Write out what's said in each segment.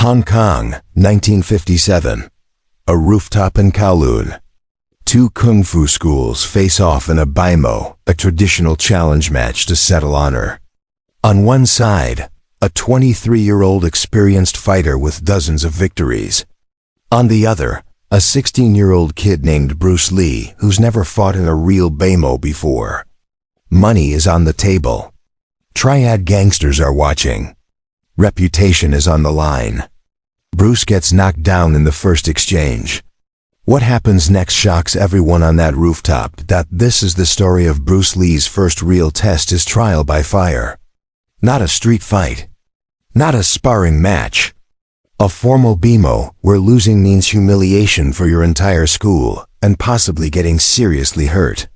Hong Kong, 1957. A rooftop in Kowloon. Two kung fu schools face off in a Bimo, a traditional challenge match to settle honor. On one side, a 23-year-old experienced fighter with dozens of victories. On the other, a 16-year-old kid named Bruce Lee who's never fought in a real Beimo before. Money is on the table. Triad gangsters are watching. Reputation is on the line. Bruce gets knocked down in the first exchange. What happens next shocks everyone on that rooftop. This is the story of Bruce Lee's first real test, his trial by fire. Not a street fight. Not a sparring match. A formal Bimo, where losing means humiliation for your entire school, and possibly getting seriously hurt.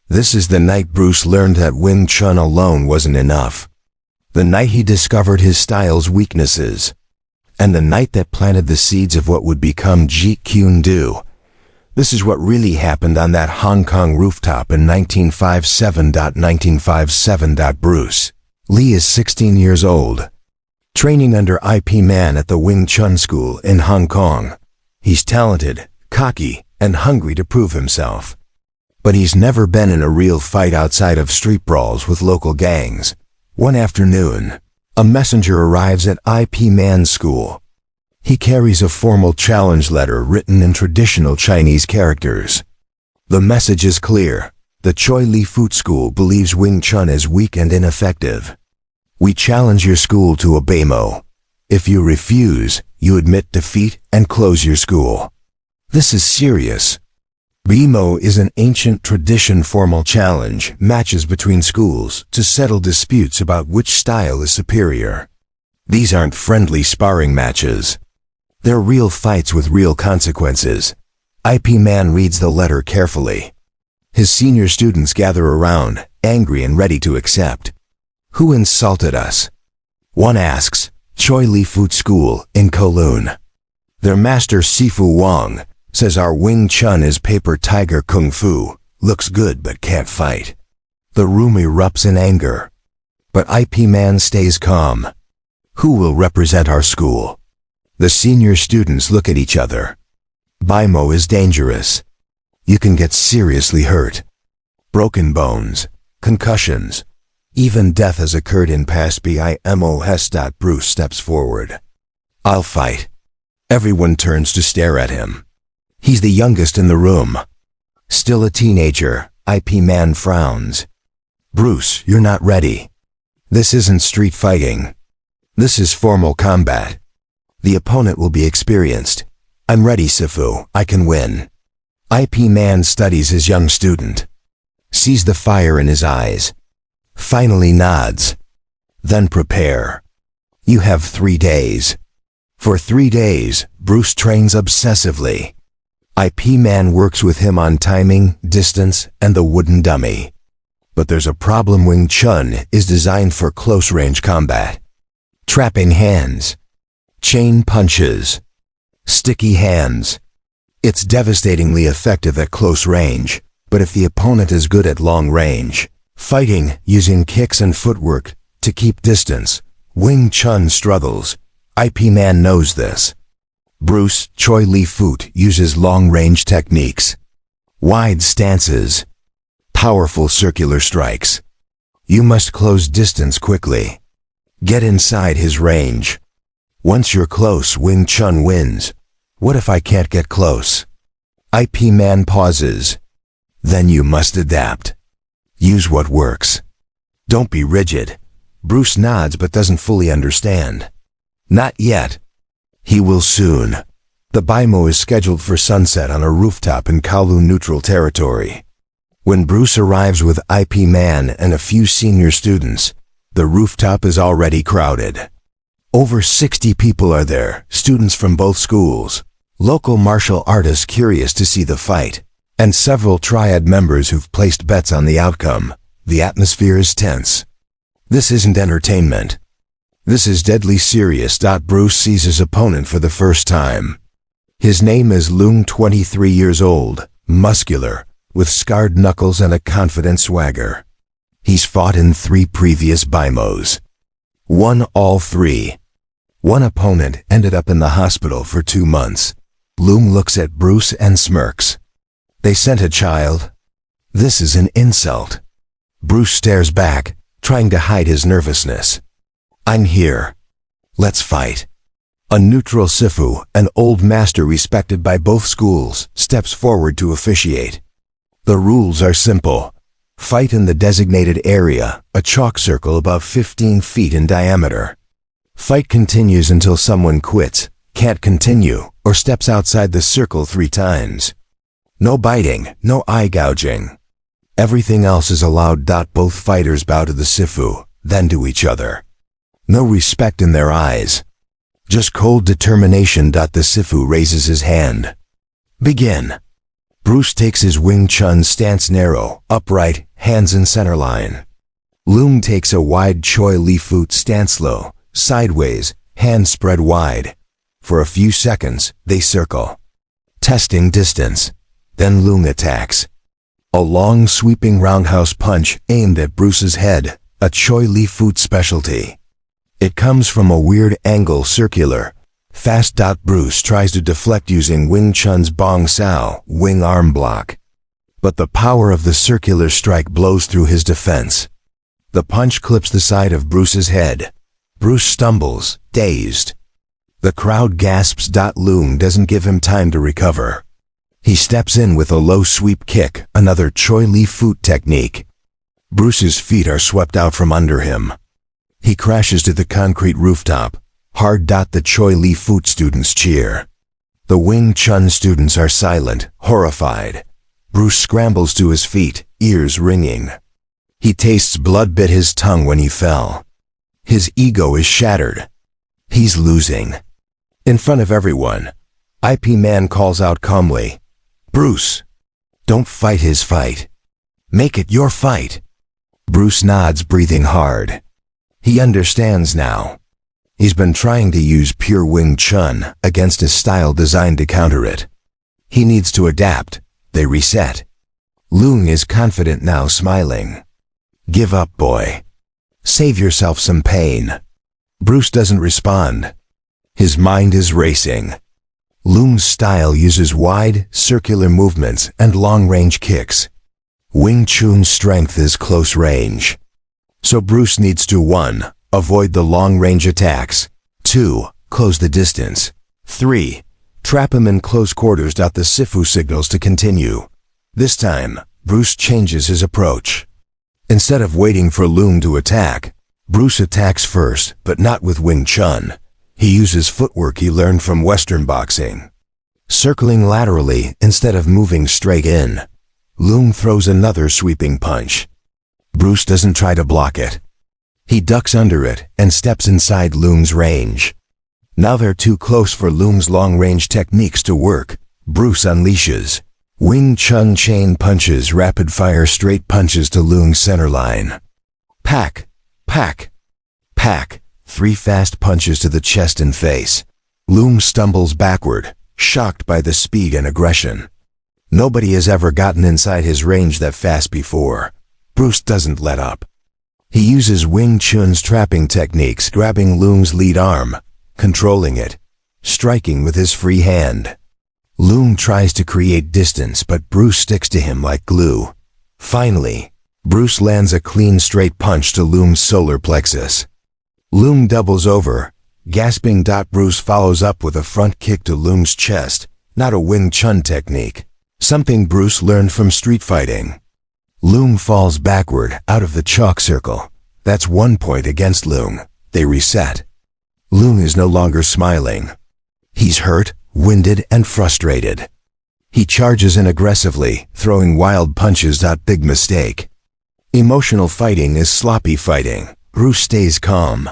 This is the night Bruce learned that Wing Chun alone wasn't enough. The night he discovered his style's weaknesses. And the night that planted the seeds of what would become Jeet Kune Do. This is what really happened on that Hong Kong rooftop in 1957. Bruce Lee is 16 years old, training under IP Man at the Wing Chun School in Hong Kong. He's talented, cocky, and hungry to prove himself. But he's never been in a real fight outside of street brawls with local gangs. One afternoon, a messenger arrives at IP Man's school. He carries a formal challenge letter written in traditional Chinese characters. The message is clear. The Choy Li Foot School believes Wing Chun is weak and ineffective. We challenge your school to a Beimo. If you refuse, you admit defeat and close your school. This is serious. Bimo is an ancient tradition formal challenge, matches between schools to settle disputes about which style is superior. These aren't friendly sparring matches. They're real fights with real consequences. IP Man reads the letter carefully. His senior students gather around, angry and ready to accept. Who insulted us? One asks. Choy Li Foot School in Kowloon. Their master Sifu Wang says our Wing Chun is paper tiger kung fu, looks good but can't fight. The room erupts in anger. But IP Man stays calm. Who will represent our school? The senior students look at each other. Bimo is dangerous. You can get seriously hurt. Broken bones, concussions, even death has occurred in past Bimos. Bruce steps forward. I'll fight. Everyone turns to stare at him. He's the youngest in the room. Still a teenager, IP Man frowns. Bruce, you're not ready. This isn't street fighting. This is formal combat. The opponent will be experienced. I'm ready, Sifu. I can win. IP Man studies his young student. Sees the fire in his eyes. Finally nods. Then prepare. You have 3 days. For 3 days, Bruce trains obsessively. IP Man works with him on timing, distance, and the wooden dummy. But there's a problem. Wing Chun is designed for close-range combat. Trapping hands. Chain punches. Sticky hands. It's devastatingly effective at close range, but if the opponent is good at long range, fighting using kicks and footwork to keep distance, Wing Chun struggles. IP Man knows this. Bruce Choy Li Foot uses long-range techniques. Wide stances. Powerful circular strikes. You must close distance quickly. Get inside his range. Once you're close, Wing Chun wins. What if I can't get close? IP Man pauses. Then you must adapt. Use what works. Don't be rigid. Bruce nods but doesn't fully understand. Not yet. He will soon. The Bimo is scheduled for sunset on a rooftop in Kowloon neutral territory. When Bruce arrives with IP Man and a few senior students, the rooftop is already crowded. Over 60 people are there, students from both schools, local martial artists curious to see the fight, and several Triad members who've placed bets on the outcome. The atmosphere is tense. This isn't entertainment. This is deadly serious. Bruce sees his opponent for the first time. His name is Loong, 23 years old, muscular, with scarred knuckles and a confident swagger. He's fought in 3 previous Bimos. Won all 3. One opponent ended up in the hospital for 2 months. Loom looks at Bruce and smirks. They sent a child? This is an insult. Bruce stares back, trying to hide his nervousness. I'm here. Let's fight. A neutral Sifu, an old master respected by both schools, steps forward to officiate. The rules are simple. Fight in the designated area, a chalk circle above 15 feet in diameter. Fight continues until someone quits, can't continue, or steps outside the circle 3 times. No biting, no eye gouging. Everything else is allowed. Both fighters bow to the Sifu, then to each other. No respect in their eyes. Just cold determination. The Sifu raises his hand. Begin. Bruce takes his Wing Chun stance, narrow, upright, hands in center line. Loom takes a wide Choy Li Foot stance, low, sideways, hands spread wide. For a few seconds, they circle. Testing distance. Then Loom attacks. A long sweeping roundhouse punch aimed at Bruce's head, a Choy Li Foot specialty. It comes from a weird angle, circular, fast. Bruce tries to deflect using Wing Chun's Bong Sao, wing arm block. But the power of the circular strike blows through his defense. The punch clips the side of Bruce's head. Bruce stumbles, dazed. The crowd gasps. Loom doesn't give him time to recover. He steps in with a low sweep kick, another Choy Li Foot technique. Bruce's feet are swept out from under him. He crashes to the concrete rooftop. Hard. The Choy Li Foot students cheer. The Wing Chun students are silent, horrified. Bruce scrambles to his feet, ears ringing. He tastes blood. Bit his tongue when he fell. His ego is shattered. He's losing. In front of everyone, IP Man calls out calmly, "Bruce, don't fight his fight. Make it your fight." Bruce nods, breathing hard. He understands now. He's been trying to use pure Wing Chun against a style designed to counter it. He needs to adapt. They reset. Loom is confident now, smiling. "Give up, boy. Save yourself some pain." Bruce doesn't respond. His mind is racing. Loom's style uses wide, circular movements and long-range kicks. Wing Chun's strength is close range. So Bruce needs to 1. Avoid the long-range attacks. 2. Close the distance. 3. Trap him in close quarters. The Sifu signals to continue. This time, Bruce changes his approach. Instead of waiting for Loom to attack, Bruce attacks first, but not with Wing Chun. He uses footwork he learned from Western boxing. Circling laterally instead of moving straight in, Loom throws another sweeping punch. Bruce doesn't try to block it. He ducks under it and steps inside Loom's range. Now they're too close for Loom's long-range techniques to work. Bruce unleashes Wing Chun chain punches, rapid-fire straight punches to Loom's center line. Pack, pack, pack. 3 fast punches to the chest and face. Loom stumbles backward, shocked by the speed and aggression. Nobody has ever gotten inside his range that fast before. Bruce doesn't let up. He uses Wing Chun's trapping techniques, grabbing Loom's lead arm, controlling it, striking with his free hand. Loom tries to create distance, but Bruce sticks to him like glue. Finally, Bruce lands a clean straight punch to Loom's solar plexus. Loom doubles over, gasping. Bruce follows up with a front kick to Loom's chest, not a Wing Chun technique, something Bruce learned from street fighting. Loom falls backward, out of the chalk circle. That's 1 point against Loom. They reset. Loom is no longer smiling. He's hurt, winded, and frustrated. He charges in aggressively, throwing wild punches. Big mistake. Emotional fighting is sloppy fighting. Bruce stays calm.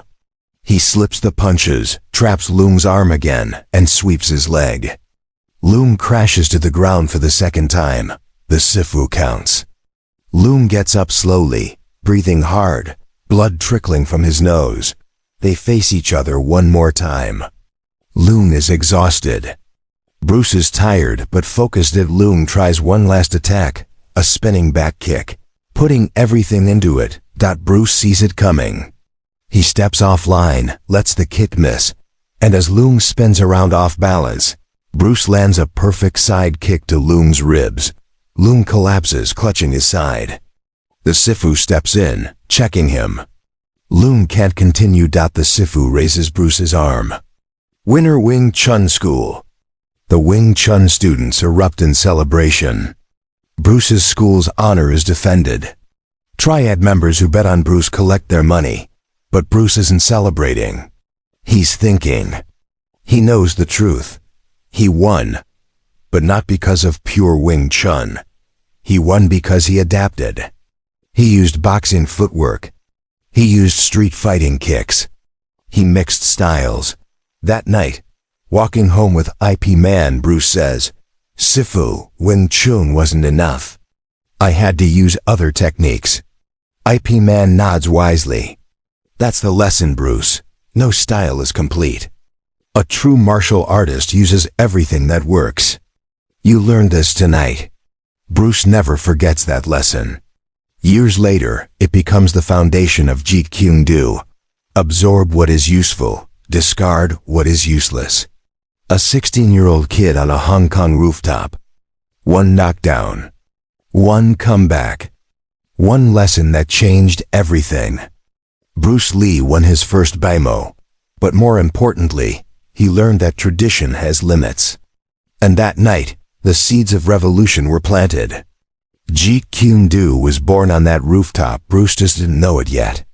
He slips the punches, traps Loom's arm again, and sweeps his leg. Loom crashes to the ground for the second time. The Sifu counts. Loom gets up slowly, breathing hard, blood trickling from his nose. They face each other one more time. Loom is exhausted. Bruce is tired but focused. Loom tries one last attack, a spinning back kick, putting everything into it. Bruce sees it coming. He steps offline, lets the kick miss, And as Loong spins around off balance, Bruce lands a perfect side kick to Loong's ribs. Loong collapses, clutching his side. The Sifu steps in, checking him. Loong can't continue. The Sifu raises Bruce's arm. Winner Wing Chun School. The Wing Chun students erupt in celebration. Bruce's school's honor is defended. Triad members who bet on Bruce collect their money, but Bruce isn't celebrating. He's thinking. He knows the truth. He won, but not because of pure Wing Chun. He won because he adapted. He used boxing footwork. He used street fighting kicks. He mixed styles. That night, walking home with IP Man, Bruce says, "Sifu, Wing Chun wasn't enough. I had to use other techniques." IP Man nods wisely. "That's the lesson, Bruce. No style is complete. A true martial artist uses everything that works. You learned this tonight." Bruce never forgets that lesson. Years later, it becomes the foundation of Jeet Kune Do. Absorb what is useful, discard what is useless. A 16-year-old kid on a Hong Kong rooftop. One knockdown. One comeback. One lesson that changed everything. Bruce Lee won his first Bimo, but more importantly, he learned that tradition has limits. And that night, the seeds of revolution were planted. Jeet Kune Do was born on that rooftop. Bruce just didn't know it yet.